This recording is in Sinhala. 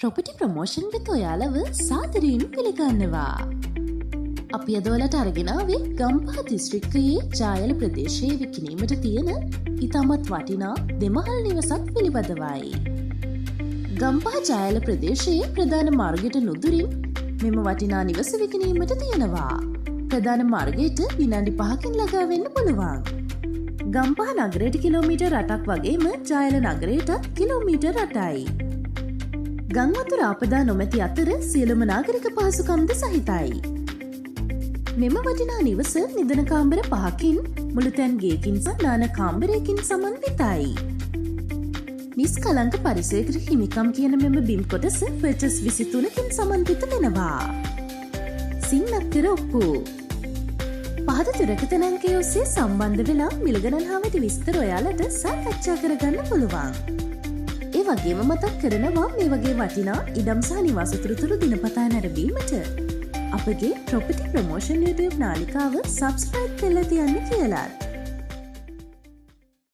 ප්‍රොපර්ටි ප්‍රමෝෂන් වෙත ඔයාලව සාදරයෙන් පිළිගන්නවා. අපි අද ඔයාලට අරගෙන ආවේ ගම්පහ දිස්ත්‍රික්කයේ ජායල ප්‍රදේශයේ විකිණීමට තියෙන ඉතාමත් වටිනා දෙමහල් නිවසක් පිළිබඳවයි. ගම්පහ ජායල ප්‍රදේශයේ ප්‍රධාන මාර්ගයට නුදුරින් මෙම වටිනා නිවස විකිණීමට තියෙනවා. ප්‍රධාන මාර්ගයට විනාඩි 5කින් ළඟා වෙන්න පුළුවන්. ගම්පහ නගරයට කිලෝමීටර් 8ක් වගේම ජායල නගරයට කිලෝමීටර් 8යි. ගංවතුර ආපදා නොමැති අතර සියලුම නාගරික පහසුකම්ද සහිතයි. මෙම වටිනා නිවස නිදන කාමර 5කින් මුළුතැන් ගේකින් සහ නාන කාමරයකින් සමන්විතයි. නිස්කලංක පරිසරයකට හිමිකම් කියන මෙම බිම් කොටස පර්චස් 23කින් සමන්විත වෙනවා. සින්නක්කර ඔප්පු. පහත දුරකථන අංකය ඔස්සේ සම්බන්ධ වෙලා මිල ගණන් හා වැඩි විස්තර ඔයාලට සාකච්ඡා කරගන්න පුළුවන්. ඒ වගේම මතක් කරනවා මේ වගේ වටිනා ඉඩම් සහ නිවාස තොරතුරු දිනපතා නැරඹීමට අපගේ ප්‍රොපර්ටි ප්‍රමෝෂන් YouTube නාලිකාව සබ්ස්ක්‍රයිබ් කරලා තියන්න කියලා.